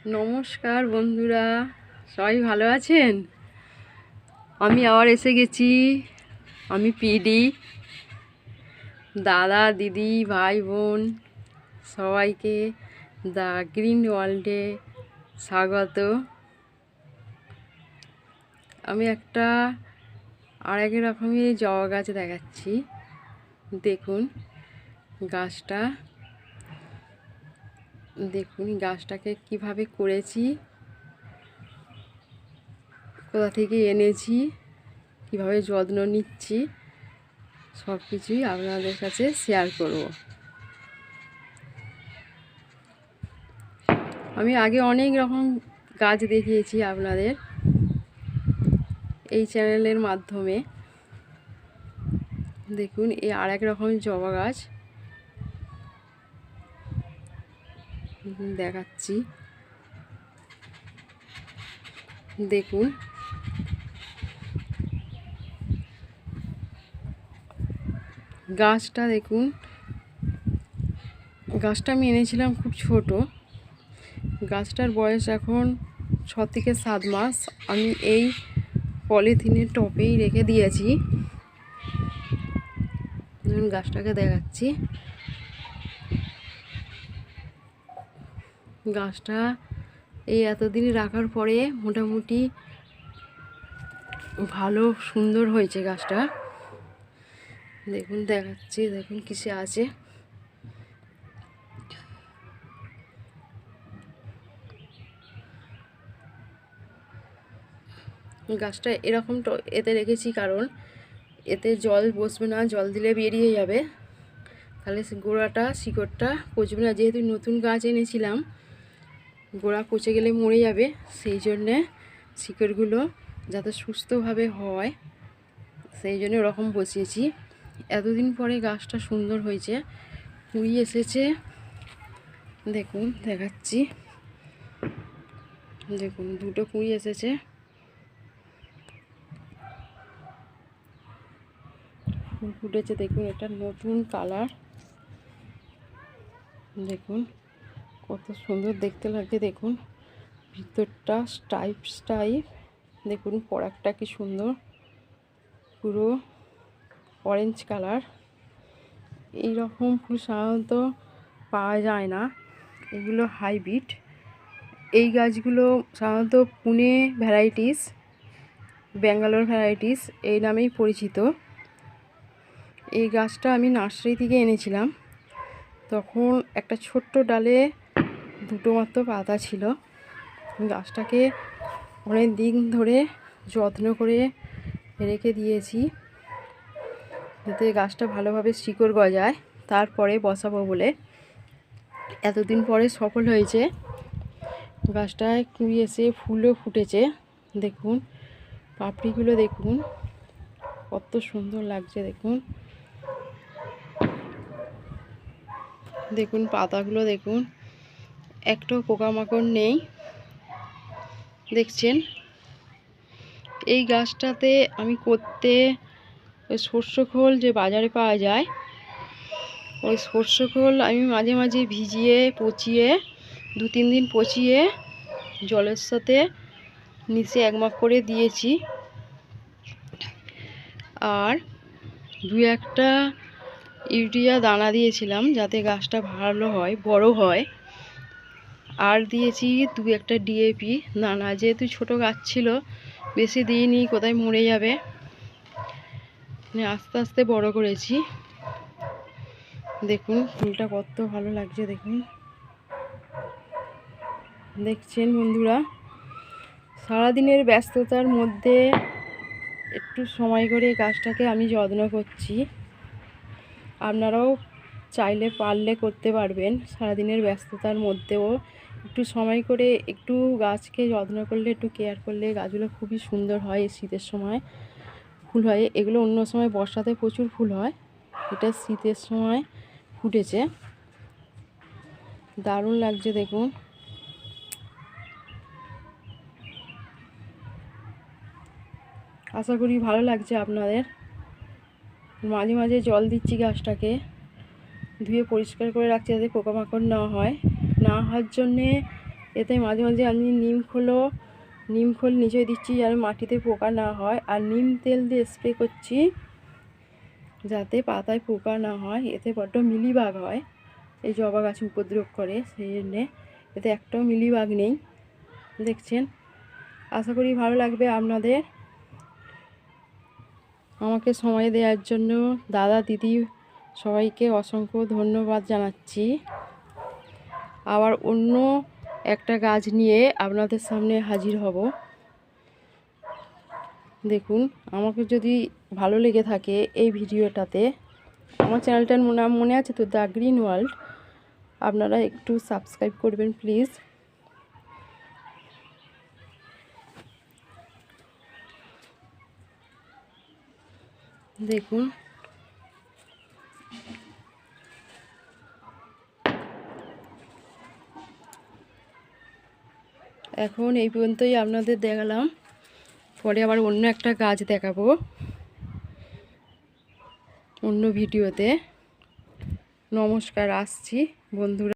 নমস্কার বন্ধুরা, সবাই ভালো আছেন? আমি আবার এসে গেছি। আমি পিডি। দাদা, দিদি, ভাই, বোন সবাইকে দ্য গ্রিন ওয়ার্ল্ডে স্বাগত। আমি একটা আরেক রকমের জবা গাছ দেখাচ্ছি। দেখুন গাছটা, দেখুন গাছটাকে কিভাবে করেছি, কোথা থেকে এনেছি, কিভাবে যত্ন নিচ্ছি, সব কিছুই আপনাদের কাছে শেয়ার করব। আমি আগে অনেক রকম গাছ দেখিয়েছি আপনাদের এই চ্যানেলের মাধ্যমে। দেখুন এই আরেক রকমের জবা গাছ দেখাচ্ছি। দেখুন গাছটা, দেখুন গাছটা আমি এনেছিলাম খুব ছোট। গাছটার বয়স এখন 6 থেকে 7 মাস। আমি এই পলিথিনের টবেই রেখে দিয়েছি। ধরুন গাছটাকে দেখাচ্ছি। গাছটা এই এতদিন রাখার পরে মোটামুটি ভালো সুন্দর হয়েছে গাছটা। দেখুন দেখাচ্ছি, দেখুন কিসে আছে। গাছটা এরকম এতে রেখেছি কারণ এতে জল বসবে না, জল দিলে বেরিয়ে যাবে, তাহলে গোড়াটা শিকড়টা পচবে না। যেহেতু নতুন গাছ এনেছিলাম, গোড়া পচে গেলে মরে যাবে, সেই জন্যে শিকড়গুলো যাতে সুস্থভাবে হয় সেই জন্য ওরকম বসিয়েছি। এতদিন পরে গাছটা সুন্দর হয়েছে, কুঁড়ি এসেছে। দেখুন দেখাচ্ছি, দেখুন দুটো কুঁড়ি এসেছে। ফুল ফুটেছে, দেখুন এটা নতুন কালার। দেখুন কত সুন্দর দেখতে লাগে। দেখুন ভিতরটা স্টাইপ স্টাইপ, দেখুন পরাগটা কি সুন্দর, পুরো অরেঞ্জ কালার। এই রকম ফুল সাধারণত পাওয়া যায় না, এগুলো হাইব্রিড। এই গাছগুলো সাধারণত পুনে ভ্যারাইটিস, ব্যাঙ্গালোর ভ্যারাইটিস এই নামেই পরিচিত। এই গাছটা আমি নার্সারি থেকে এনেছিলাম, তখন একটা ছোট্ট ডালে দুটো মাত্র পাতা ছিল। গাছটাকে অনেক দিন ধরে যত্ন করে রেখে দিয়েছি যাতে গাছটা ভালোভাবে শিকড় গজায়, তারপরে বসাবো বলে। এতদিন পরে সফল হয়েছে। গাছটায় কুঁড়ি এসে ফুলও ফুটেছে। দেখুন পাপড়িগুলো দেখুন কত সুন্দর লাগছে। দেখুন দেখুন পাতাগুলো দেখুন, একটাও পোকামাকড় নেই। দেখছেন এই গাছটাতে আমি করতে ওই সর্ষে খোল যে বাজারে পাওয়া যায়, ওই সর্ষে খোল আমি মাঝে মাঝে ভিজিয়ে পচিয়ে 2-3 দিন পচিয়ে জলের সাথে নিচে 1 মাপ করে দিয়েছি। আর 2-1টা ইউরিয়া দানা দিয়েছিলাম যাতে গাছটা ভালো হয়, বড় হয়। আর দিয়েছি 2-1টা ডিএপি দানা, যেহেতু ছোট গাছ ছিল বেশি দিইনি, কোথায় মরে যাবে, আস্তে আস্তে বড় করেছি। দেখুন ফুলটা কত ভালো লাগছে। দেখুন দেখছেন বন্ধুরা, সারাদিনের ব্যস্ততার মধ্যে একটু সময় করে গাছটাকে আমি যত্ন করছি। আপনারাও চাইলে পারলে করতে পারবেন। সারাদিনের ব্যস্ততার মধ্যেও একটু সময় করে একটু গাছকে যত্ন করলে, একটু কেয়ার করলে গাছগুলো খুবই সুন্দর হয়। শীতের সময় ফুল হয়, এগুলো অন্য সময় বর্ষাতে প্রচুর ফুল হয়, এটা শীতের সময় ফুটেছে, দারুণ লাগছে। দেখুন আশা করি ভালো লাগছে আপনাদের। মাঝে মাঝে জল দিচ্ছি, গাছটাকে ধুয়ে পরিষ্কার করে রাখছি যাতে পোকামাকড় না হয়। না হওয়ার জন্যে এতে মাঝে মাঝে আমি নিম খোল নিচে দিচ্ছি যেন মাটিতে পোকা না হয়, আর নিম তেল দিয়ে স্প্রে করছি যাতে পাতায় পোকা না হয়। এতে বড্ড মিলিবাগ হয়, এই জবা গাছে উপদ্রব করে, সেই জন্যে এতে একটাও মিলিবাগ নেই। দেখছেন, আশা করি ভালো লাগবে আপনাদের। আমাকে সময় দেওয়ার জন্য দাদা দিদি সবাইকে অসংখ্য ধন্যবাদ জানাচ্ছি। আবার অন্য একটা গাছ নিয়ে আপনাদের সামনে হাজির হব। দেখুন, আমাকে যদি ভালো লেগে থাকে এই ভিডিওটাতে, আমার চ্যানেলটার নাম মনে আছে তো, দ্য গ্রিন ওয়ার্ল্ড, আপনারা একটু সাবস্ক্রাইব করবেন প্লিজ। দেখুন, এখন এই পর্যন্তই আপনাদের দেখালাম, পরে আবার অন্য একটা গাছ দেখাবো অন্য ভিডিওতে। নমস্কার, আসছি বন্ধুরা।